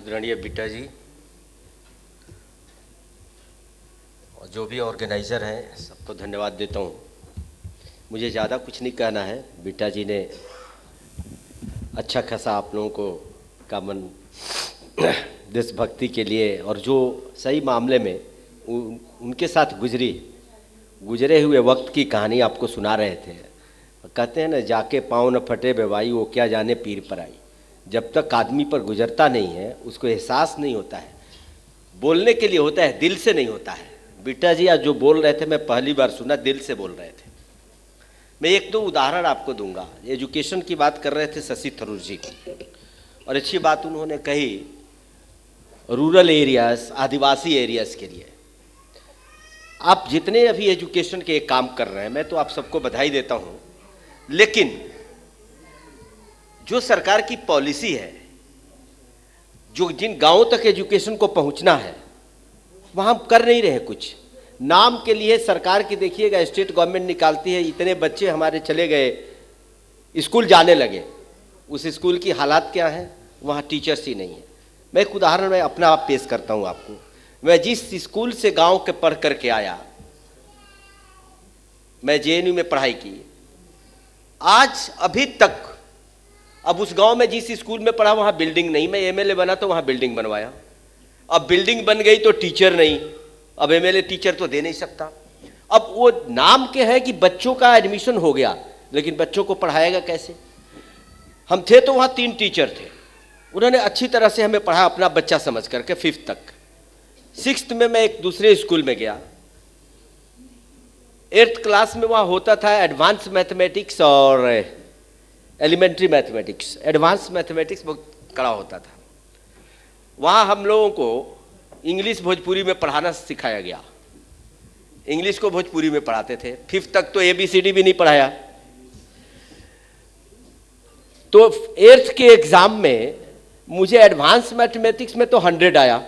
आदरणीय बीटा जी और जो भी ऑर्गेनाइज़र हैं सबको धन्यवाद देता हूँ। मुझे ज़्यादा कुछ नहीं कहना है। बीटा जी ने अच्छा खासा आप लोगों को का मन देशभक्ति के लिए और जो सही मामले में उनके साथ गुजरे हुए वक्त की कहानी आपको सुना रहे थे। कहते हैं ना, जाके पाँव न फटे बेवाई वो क्या जाने पीर पर आई। जब तक आदमी पर गुजरता नहीं है उसको एहसास नहीं होता है। बोलने के लिए होता है, दिल से नहीं होता है। बीटा जी आज जो बोल रहे थे मैं पहली बार सुना, दिल से बोल रहे थे। मैं एक दो उदाहरण आपको दूंगा। एजुकेशन की बात कर रहे थे शशि थरूर जी और अच्छी बात उन्होंने कही रूरल एरियाज, आदिवासी एरियाज के लिए। आप जितने अभी एजुकेशन के काम कर रहे हैं मैं तो आप सबको बधाई देता हूं, लेकिन जो सरकार की पॉलिसी है, जो जिन गांवों तक एजुकेशन को पहुंचना है वहां हम कर नहीं रहे। कुछ नाम के लिए सरकार की देखिएगा, स्टेट गवर्नमेंट निकालती है, इतने बच्चे हमारे चले गए स्कूल जाने लगे। उस स्कूल की हालात क्या है, वहां टीचर्स ही नहीं है। मैं एक उदाहरण में अपना आप पेश करता हूं आपको। मैं जिस स्कूल से गांव के पढ़ करके आया, मैं जेएनयू में पढ़ाई की, आज अभी तक अब उस गांव में जिस स्कूल में पढ़ा वहां बिल्डिंग नहीं। मैं एमएलए बना तो वहां बिल्डिंग बनवाया। अब बिल्डिंग बन गई तो टीचर नहीं। अब एमएलए टीचर तो दे नहीं सकता। अब वो नाम के है कि बच्चों का एडमिशन हो गया, लेकिन बच्चों को पढ़ाएगा कैसे। हम थे तो वहां 3 टीचर थे, उन्होंने अच्छी तरह से हमें पढ़ा अपना बच्चा समझ करके 5th तक। 6th में मैं एक दूसरे स्कूल में गया। 8th क्लास में वहां होता था एडवांस मैथमेटिक्स और एलिमेंट्री मैथमेटिक्स। एडवांस मैथमेटिक्स बहुत कड़ा होता था। वहाँ हम लोगों को इंग्लिश भोजपुरी में पढ़ाना सिखाया गया। इंग्लिश को भोजपुरी में पढ़ाते थे। 5th तक तो ABCD भी नहीं पढ़ाया। तो 8th के एग्जाम में मुझे एडवांस मैथमेटिक्स में तो 100 आया,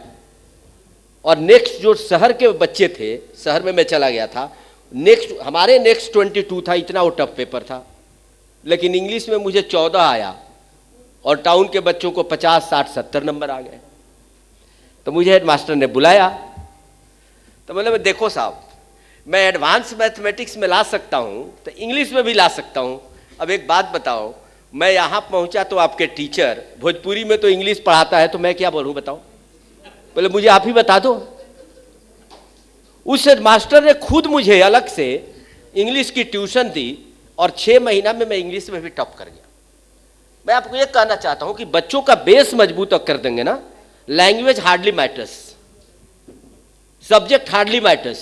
और नेक्स्ट जो शहर के बच्चे थे, शहर में मैं चला गया था, हमारे नेक्स्ट 22 था। इतना वो टफ पेपर था, लेकिन इंग्लिश में मुझे 14 आया और टाउन के बच्चों को 50, 60, 70 नंबर आ गए। तो मुझे हेडमास्टर ने बुलाया, तो मैं देखो साहब, मैं एडवांस मैथमेटिक्स में ला सकता हूं तो इंग्लिश में भी ला सकता हूं। अब एक बात बताओ, मैं यहां पहुंचा तो आपके टीचर भोजपुरी में तो इंग्लिश पढ़ाता है, तो मैं क्या बोलूं बताओ। बोले मुझे आप ही बता दो। उस हेडमास्टर ने खुद मुझे अलग से इंग्लिश की ट्यूशन दी और 6 महीना में मैं इंग्लिश में भी टॉप कर गया। मैं आपको ये कहना चाहता हूं कि बच्चों का बेस मजबूत कर देंगे ना, language hardly matters, subject hardly matters.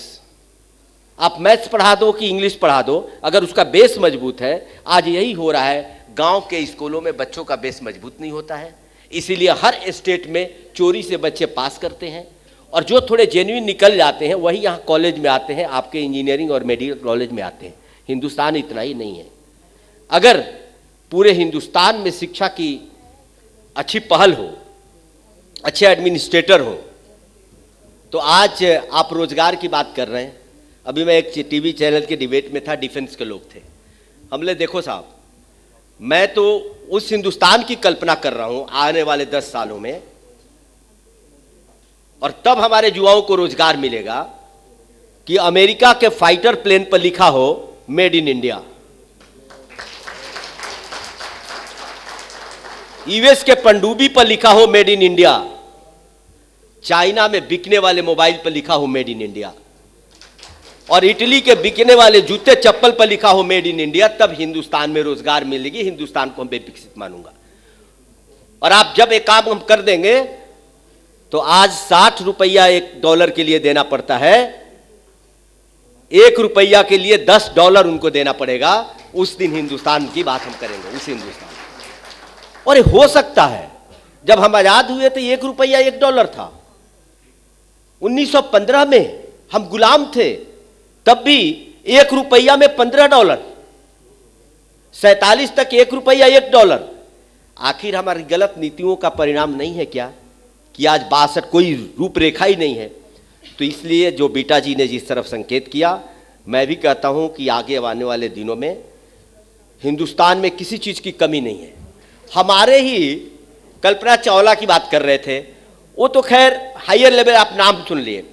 आप मैथ्स पढ़ा दो कि इंग्लिश पढ़ा दो, अगर उसका बेस मजबूत है। आज यही हो रहा है, गांव के स्कूलों में बच्चों का बेस मजबूत नहीं होता है, इसीलिए हर स्टेट में चोरी से बच्चे पास करते हैं, और जो थोड़े जेन्युइन निकल जाते हैं वही यहाँ कॉलेज में आते हैं, आपके इंजीनियरिंग और मेडिकल कॉलेज में आते हैं। हिंदुस्तान इतना ही नहीं है। अगर पूरे हिंदुस्तान में शिक्षा की अच्छी पहल हो, अच्छे एडमिनिस्ट्रेटर हो, तो आज आप रोजगार की बात कर रहे हैं। अभी मैं एक टीवी चैनल के डिबेट में था, डिफेंस के लोग थे। हमने देखो साहब, मैं तो उस हिंदुस्तान की कल्पना कर रहा हूं आने वाले 10 सालों में, और तब हमारे युवाओं को रोजगार मिलेगा कि अमेरिका के फाइटर प्लेन पर लिखा हो मेड इन इंडिया, यूएस के पनडुब्बी पर लिखा हो मेड इन इंडिया, चाइना में बिकने वाले मोबाइल पर लिखा हो मेड इन इंडिया, और इटली के बिकने वाले जूते चप्पल पर लिखा हो मेड इन इंडिया। तब हिंदुस्तान में रोजगार मिलेगी, हिंदुस्तान को हम विकसित मानूंगा। और आप जब एक काम हम कर देंगे तो आज 60 रुपया $1 के लिए देना पड़ता है, $1 के लिए $10 उनको देना पड़ेगा। उस दिन हिंदुस्तान की बात हम करेंगे, उस हिंदुस्तान। और हो सकता है जब हम आजाद हुए तो $1 $1 था। 1915 में हम गुलाम थे, तब भी $1 में $15। 47 तक $1 $1। आखिर हमारी गलत नीतियों का परिणाम नहीं है क्या कि आज 62 कोई रूपरेखा ही नहीं है। तो इसलिए जो बीटा जी ने जिस तरफ संकेत किया, मैं भी कहता हूं कि आगे आने वाले दिनों में हिंदुस्तान में किसी चीज़ की कमी नहीं है। हमारे ही कल्पना चावला की बात कर रहे थे, वो तो खैर हायर लेवल, आप नाम सुन लिए।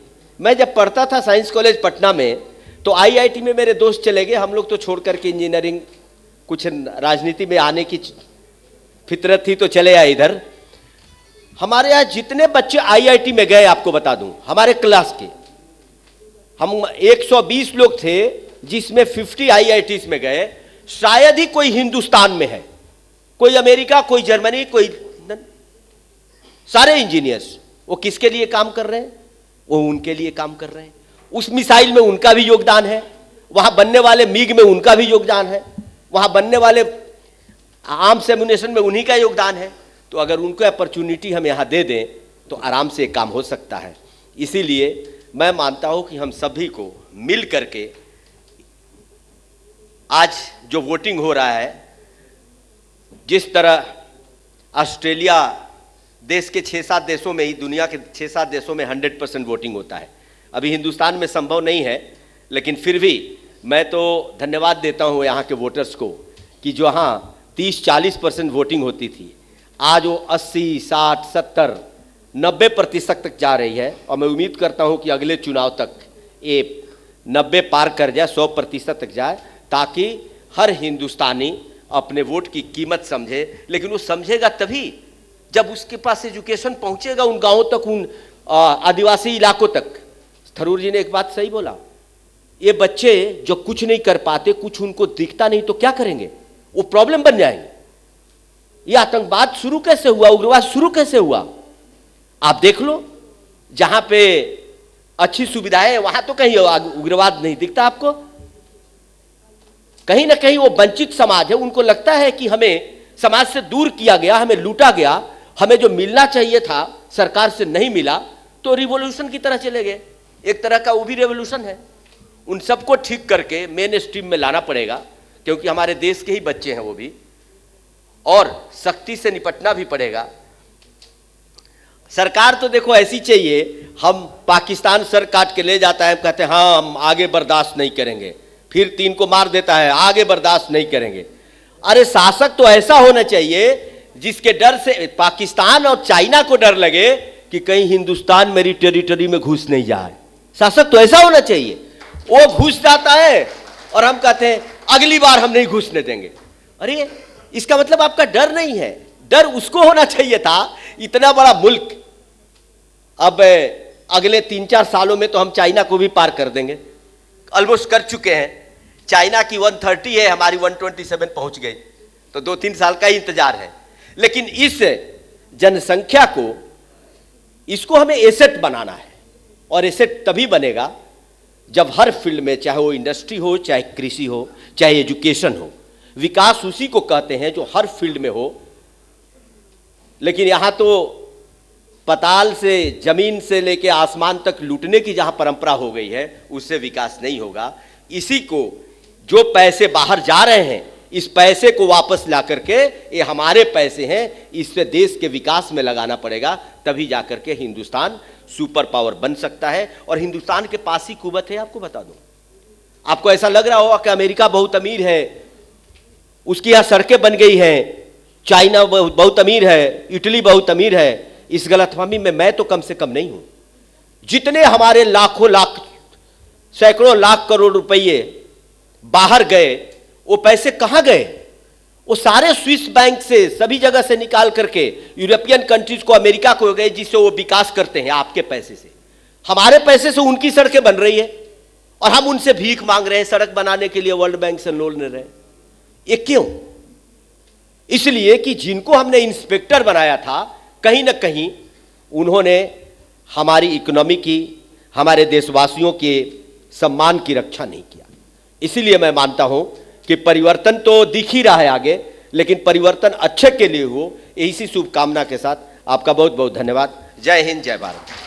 मैं जब पढ़ता था साइंस कॉलेज पटना में, तो आईआईटी में मेरे दोस्त चले गए, हम लोग तो छोड़ करके इंजीनियरिंग, कुछ राजनीति में आने की फितरत थी तो चले आए इधर। हमारे यहाँ जितने बच्चे आईआईटी में गए, आपको बता दूं, हमारे क्लास के हम 120 लोग थे, जिसमें 50 आईआईटीज में गए। शायद ही कोई हिंदुस्तान में है, कोई अमेरिका, कोई जर्मनी, कोई सारे इंजीनियर्स। वो किसके लिए काम कर रहे हैं? वो उनके लिए काम कर रहे हैं। उस मिसाइल में उनका भी योगदान है, वहां बनने वाले मिग में उनका भी योगदान है, वहां बनने वाले आर्म्स एम्युनिशन में उन्हीं का योगदान है। तो अगर उनको अपॉर्चुनिटी हम यहां दे दें तो आराम से काम हो सकता है। इसीलिए मैं मानता हूं कि हम सभी को मिल करके आज जो वोटिंग हो रहा है, जिस तरह ऑस्ट्रेलिया देश के 6-7 देशों में ही, दुनिया के 6-7 देशों में 100% वोटिंग होता है। अभी हिंदुस्तान में संभव नहीं है, लेकिन फिर भी मैं तो धन्यवाद देता हूं यहाँ के वोटर्स को कि जो हाँ 30-40% वोटिंग होती थी, आज वो 80, 60, 70, 90% तक जा रही है। और मैं उम्मीद करता हूं कि अगले चुनाव तक ये 90 पार कर जाए, 100% तक जाए, ताकि हर हिंदुस्तानी अपने वोट की कीमत समझे। लेकिन वो समझेगा तभी जब उसके पास एजुकेशन पहुंचेगा उन गांवों तक, उन आदिवासी इलाकों तक। थरूर जी ने एक बात सही बोला, ये बच्चे जो कुछ नहीं कर पाते, कुछ उनको दिखता नहीं, तो क्या करेंगे? वो प्रॉब्लम बन जाएंगे। ये आतंकवाद शुरू कैसे हुआ, उग्रवाद शुरू कैसे हुआ? आप देख लो, जहां पे अच्छी सुविधाएं है वहां तो कहीं उग्रवाद नहीं दिखता आपको। कहीं ना कहीं वो वंचित समाज है, उनको लगता है कि हमें समाज से दूर किया गया, हमें लूटा गया, हमें जो मिलना चाहिए था सरकार से नहीं मिला, तो रिवॉल्यूशन की तरह चले गए। एक तरह का वो भी रेवोल्यूशन है। उन सबको ठीक करके मेन स्ट्रीम में लाना पड़ेगा, क्योंकि हमारे देश के ही बच्चे हैं वो भी, और सख्ती से निपटना भी पड़ेगा। सरकार तो देखो ऐसी चाहिए, हम पाकिस्तान सर काट के ले जाता है, कहते हैं हाँ हम आगे बर्दाश्त नहीं करेंगे, फिर 3 को मार देता है, आगे बर्दाश्त नहीं करेंगे। अरे शासक तो ऐसा होना चाहिए जिसके डर से पाकिस्तान और चाइना को डर लगे कि कहीं हिंदुस्तान मेरी टेरिटरी में घुस नहीं जाए। शासक तो ऐसा होना चाहिए। वो घुस जाता है और हम कहते हैं अगली बार हम नहीं घुसने देंगे। अरे इसका मतलब आपका डर नहीं है। डर उसको होना चाहिए था, इतना बड़ा मुल्क। अब अगले 3-4 सालों में तो हम चाइना को भी पार कर देंगे, ऑलमोस्ट कर चुके हैं। चाइना की 130 है, हमारी 127 पहुंच गई, तो 2-3 साल का ही इंतजार है। लेकिन इस जनसंख्या को, इसको हमें एसेट बनाना है, और एसेट तभी बनेगा जब हर फील्ड में, चाहे वो इंडस्ट्री हो, चाहे कृषि हो, चाहे एजुकेशन हो, विकास उसी को कहते हैं जो हर फील्ड में हो। लेकिन यहां तो पताल से, जमीन से लेके आसमान तक लूटने की जहां परंपरा हो गई है, उससे विकास नहीं होगा। इसी को, जो पैसे बाहर जा रहे हैं, इस पैसे को वापस ला करके, ये हमारे पैसे हैं, इससे देश के विकास में लगाना पड़ेगा, तभी जाकर के हिंदुस्तान सुपर पावर बन सकता है। और हिंदुस्तान के पास ही कुवत है। आपको बता दूं, आपको ऐसा लग रहा होगा कि अमेरिका बहुत अमीर है, उसकी यहां सड़कें बन गई हैं, चाइना बहुत अमीर है, इटली बहुत अमीर है। इस गलतफहमी में मैं तो कम से कम नहीं हूं। जितने हमारे लाखों लाख, सैकड़ों लाख करोड़ रुपए बाहर गए, वो पैसे कहां गए? वो सारे स्विस बैंक से, सभी जगह से निकाल करके यूरोपियन कंट्रीज को, अमेरिका को गए, जिससे वो विकास करते हैं आपके पैसे से। हमारे पैसे से उनकी सड़कें बन रही है और हम उनसे भीख मांग रहे हैं सड़क बनाने के लिए, वर्ल्ड बैंक से लोन ले रहे हैं। ये क्यों? इसलिए कि जिनको हमने इंस्पेक्टर बनाया था, कहीं ना कहीं उन्होंने हमारी इकोनॉमी की, हमारे देशवासियों के सम्मान की रक्षा नहीं किया। इसीलिए मैं मानता हूं कि परिवर्तन तो दिख ही रहा है आगे, लेकिन परिवर्तन अच्छे के लिए हो। इसी शुभकामना के साथ आपका बहुत बहुत धन्यवाद। जय हिंद, जय भारत।